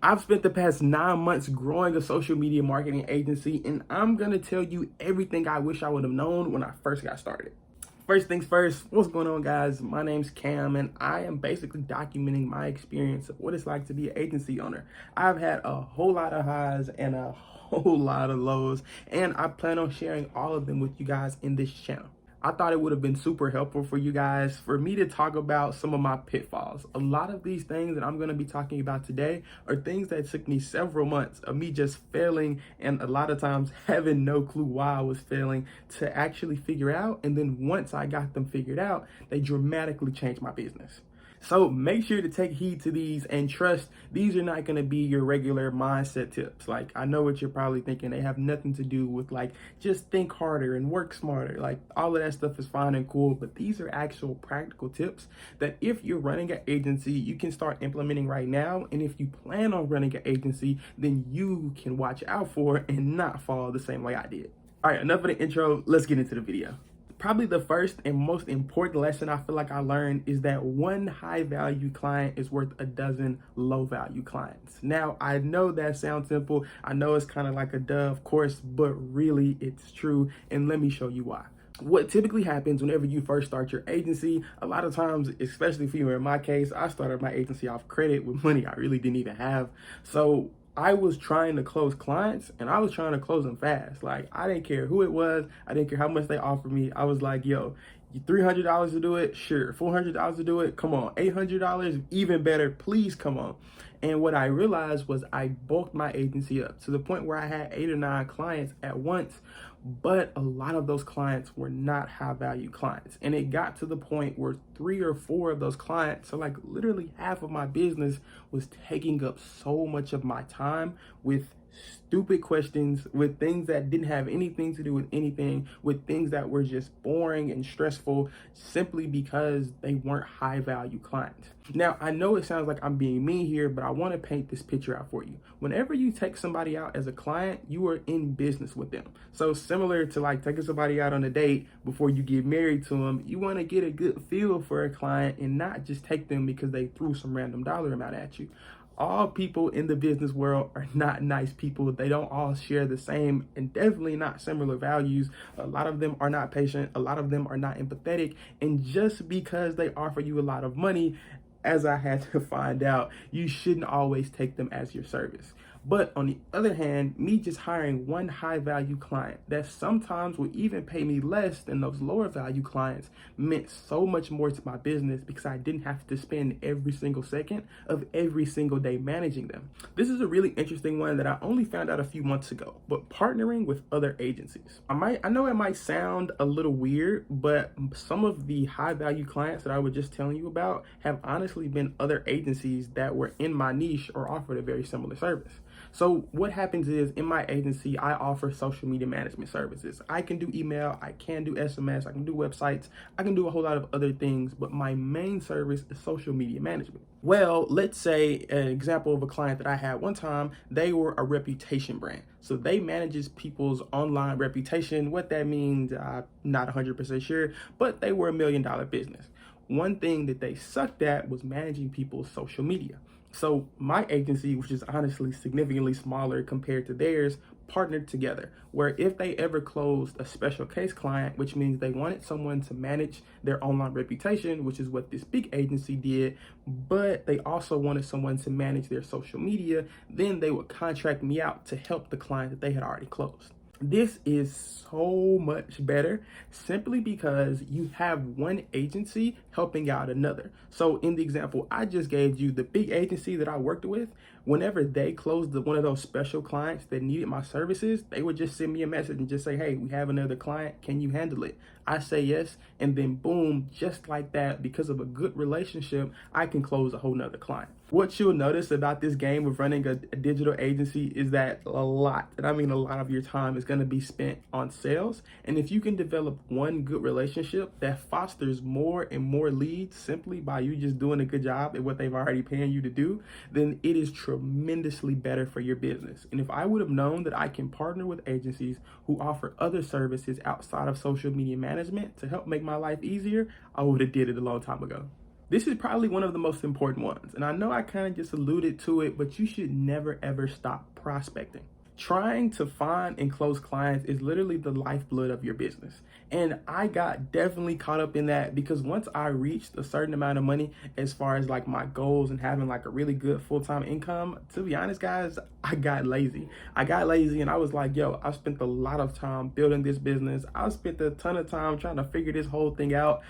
I've spent the past 9 months growing a social media marketing agency, and I'm gonna tell you everything I wish I would have known when I first got started. First things first, what's going on, guys? My name's Cam, and I am basically documenting my experience of what it's like to be an agency owner. I've had a whole lot of highs and a whole lot of lows, and I plan on sharing all of them with you guys in this channel. I thought it would have been super helpful for you guys for me to talk about some of my pitfalls. A lot of these things that I'm going to be talking about today are things that took me several months of me just failing, and a lot of times having no clue why I was failing, to actually figure out. And then once I got them figured out, they dramatically changed my business. So make sure to take heed to these, and trust, these are not going to be your regular mindset tips. Like, I know what you're probably thinking. They have nothing to do with like, just think harder and work smarter. Like, all of that stuff is fine and cool, but these are actual practical tips that if you're running an agency, you can start implementing right now. And if you plan on running an agency, then you can watch out for and not fall the same way I did. All right, enough of the intro. Let's get into the video. Probably the first and most important lesson I feel like I learned is that one high value client is worth a dozen low value clients. Now, I know that sounds simple. I know it's kind of like a duh, of course, but really it's true. And let me show you why. What typically happens whenever you first start your agency, a lot of times, especially for you, in my case, I started my agency off credit with money I really didn't even have. So I was trying to close clients, and I was trying to close them fast. Like, I didn't care who it was. I didn't care how much they offered me. I was like, yo, $300 to do it? Sure. $400 to do it? Come on. $800? Even better. Please come on. And what I realized was I bulked my agency up to the point where I had 8 or 9 clients at once, but a lot of those clients were not high value clients. And it got to the point where 3 or 4 of those clients, so like literally half of my business, was taking up so much of my time with stupid questions, with things that didn't have anything to do with anything, with things that were just boring and stressful, simply because they weren't high value clients. Now, I know it sounds like I'm being mean here, but I want to paint this picture out for you. Whenever you take somebody out as a client, you are in business with them. So similar to like taking somebody out on a date before you get married to them, you want to get a good feel for a client and not just take them because they threw some random dollar amount at you. All people in the business world are not nice people. They don't all share the same and definitely not similar values. A lot of them are not patient. A lot of them are not empathetic. And just because they offer you a lot of money, as I had to find out, you shouldn't always take them as your service. But on the other hand, me just hiring one high value client that sometimes will even pay me less than those lower value clients meant so much more to my business, because I didn't have to spend every single second of every single day managing them. This is a really interesting one that I only found out a few months ago, but partnering with other agencies. I know it might sound a little weird, but some of the high value clients that I was just telling you about have honestly been other agencies that were in my niche or offered a very similar service. So what happens is, in my agency, I offer social media management services. I can do email, I can do SMS, I can do websites, I can do a whole lot of other things, but my main service is social media management. Well, let's say an example of a client that I had one time, they were a reputation brand. So they manages people's online reputation. What that means, I'm not 100% sure, but they were $1 million business. One thing that they sucked at was managing people's social media. So my agency, which is honestly significantly smaller compared to theirs, partnered together, where if they ever closed a special case client, which means they wanted someone to manage their online reputation, which is what this big agency did, but they also wanted someone to manage their social media, then they would contract me out to help the client that they had already closed. This is so much better simply because you have one agency helping out another. So in the example I just gave you, the big agency that I worked with, whenever they closed one of those special clients that needed my services, they would just send me a message and just say, hey, we have another client. Can you handle it? I say yes. And then boom, just like that, because of a good relationship, I can close a whole nother client. What you'll notice about this game of running a digital agency is that a lot, and I mean a lot, of your time is going to be spent on sales. And if you can develop one good relationship that fosters more and more leads simply by you just doing a good job at what they've already paying you to do, then it is tremendously better for your business. And if I would have known that I can partner with agencies who offer other services outside of social media management to help make my life easier, I would have did it a long time ago. This is probably one of the most important ones. And I know I kind of just alluded to it, but you should never ever stop prospecting. Trying to find and close clients is literally the lifeblood of your business. And I got definitely caught up in that because once I reached a certain amount of money as far as like my goals and having like a really good full-time income, to be honest, guys, I got lazy. And I was like, yo, I spent a lot of time building this business. I spent a ton of time trying to figure this whole thing out.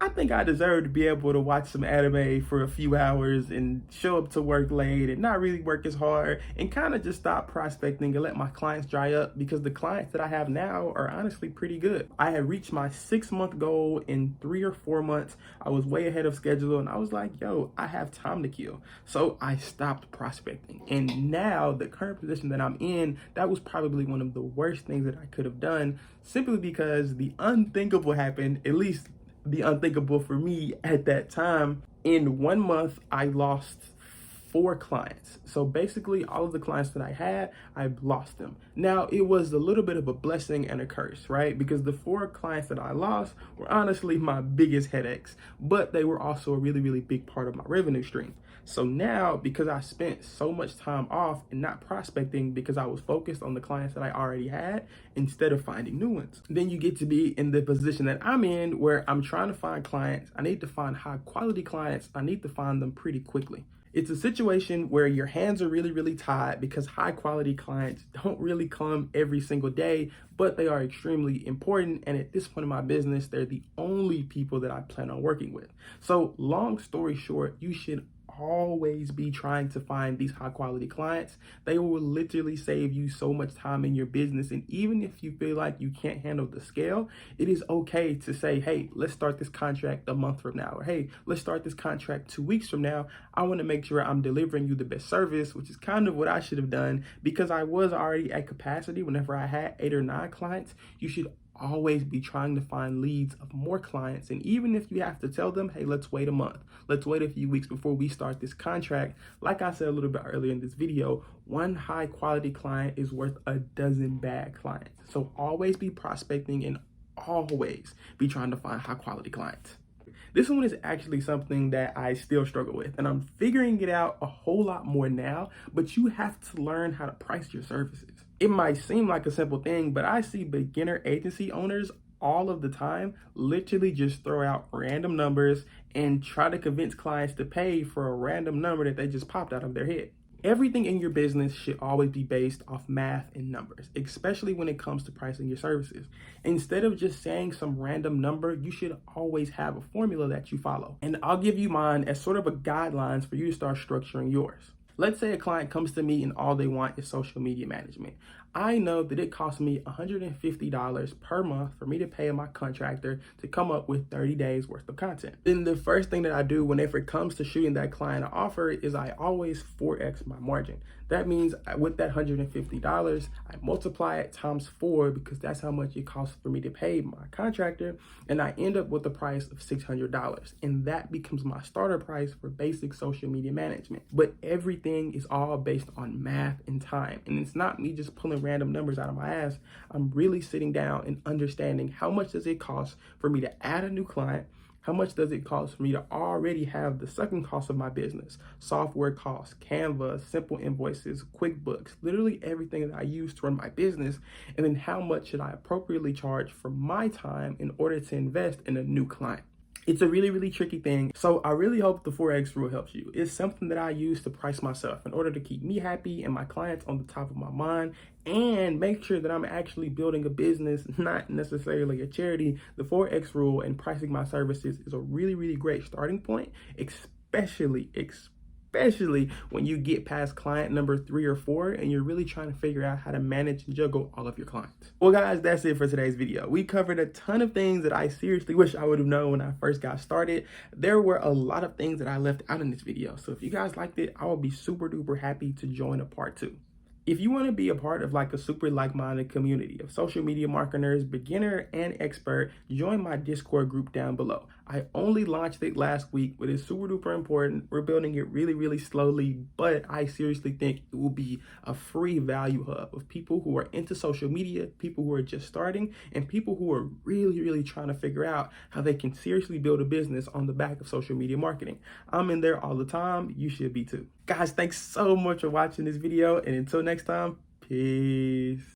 I think I deserve to be able to watch some anime for a few hours and show up to work late and not really work as hard and kind of just stop prospecting and let my clients dry up, because the clients that I have now are honestly pretty good. I had reached my 6-month goal in 3 or 4 months. I was way ahead of schedule and I was like, yo, I have time to kill. So I stopped prospecting. And now the current position that I'm in, that was probably one of the worst things that I could have done, simply because the unthinkable happened, at least the unthinkable for me at that time. In 1 month, I lost 4 clients. So basically all of the clients that I had, I've lost them. Now it was a little bit of a blessing and a curse, right? Because the 4 clients that I lost were honestly my biggest headaches, but they were also a really, really big part of my revenue stream. So now, because I spent so much time off and not prospecting because I was focused on the clients that I already had instead of finding new ones, then you get to be in the position that I'm in where I'm trying to find clients. I need to find high quality clients. I need to find them pretty quickly. It's a situation where your hands are really, really tied because high quality clients don't really come every single day, but they are extremely important. And at this point in my business, they're the only people that I plan on working with. So long story short, you should always be trying to find these high quality clients. They will literally save you so much time in your business. And even if you feel like you can't handle the scale, it is okay to say, hey, let's start this contract a month from now, or hey, let's start this contract 2 weeks from now. I want to make sure I'm delivering you the best service, which is kind of what I should have done because I was already at capacity. Whenever I had 8 or 9 clients, you should always be trying to find leads of more clients. And even if you have to tell them, hey, let's wait a month, let's wait a few weeks before we start this contract. Like I said a little bit earlier in this video, one high quality client is worth a dozen bad clients. So always be prospecting and always be trying to find high quality clients. This one is actually something that I still struggle with, and I'm figuring it out a whole lot more now, but you have to learn how to price your services. It might seem like a simple thing, but I see beginner agency owners all of the time literally just throw out random numbers and try to convince clients to pay for a random number that they just popped out of their head. Everything in your business should always be based off math and numbers, especially when it comes to pricing your services. Instead of just saying some random number, you should always have a formula that you follow. And I'll give you mine as sort of a guidelines for you to start structuring yours. Let's say a client comes to me and all they want is social media management. I know that it costs me $150 per month for me to pay my contractor to come up with 30 days worth of content. Then the first thing that I do whenever it comes to shooting that client an offer is I always 4x my margin. That means with that $150, I multiply it times 4 because that's how much it costs for me to pay my contractor. And I end up with a price of $600. And that becomes my starter price for basic social media management. But everything is all based on math and time. And it's not me just pulling random numbers out of my ass. I'm really sitting down and understanding how much does it cost for me to add a new client. How much does it cost for me to already have the second cost of my business? Software costs, Canva, simple invoices, QuickBooks, literally everything that I use to run my business. And then how much should I appropriately charge for my time in order to invest in a new client? It's a really, really tricky thing. So I really hope the 4X rule helps you. It's something that I use to price myself in order to keep me happy and my clients on the top of my mind and make sure that I'm actually building a business, not necessarily a charity. The 4X rule and pricing my services is a really, really great starting point, especially when you get past client number 3 or 4 and you're really trying to figure out how to manage and juggle all of your clients. Well, guys, that's it for today's video. We covered a ton of things that I seriously wish I would have known when I first got started. There were a lot of things that I left out in this video. So if you guys liked it, I would be super duper happy to join a part 2. If you want to be a part of like a super like-minded community of social media marketers, beginner and expert, join my Discord group down below. I only launched it last week, but it's super duper important. We're building it really, really slowly, but I seriously think it will be a free value hub of people who are into social media, people who are just starting, and people who are really, really trying to figure out how they can seriously build a business on the back of social media marketing. I'm in there all the time. You should be too. Guys, thanks so much for watching this video, and until next time, peace.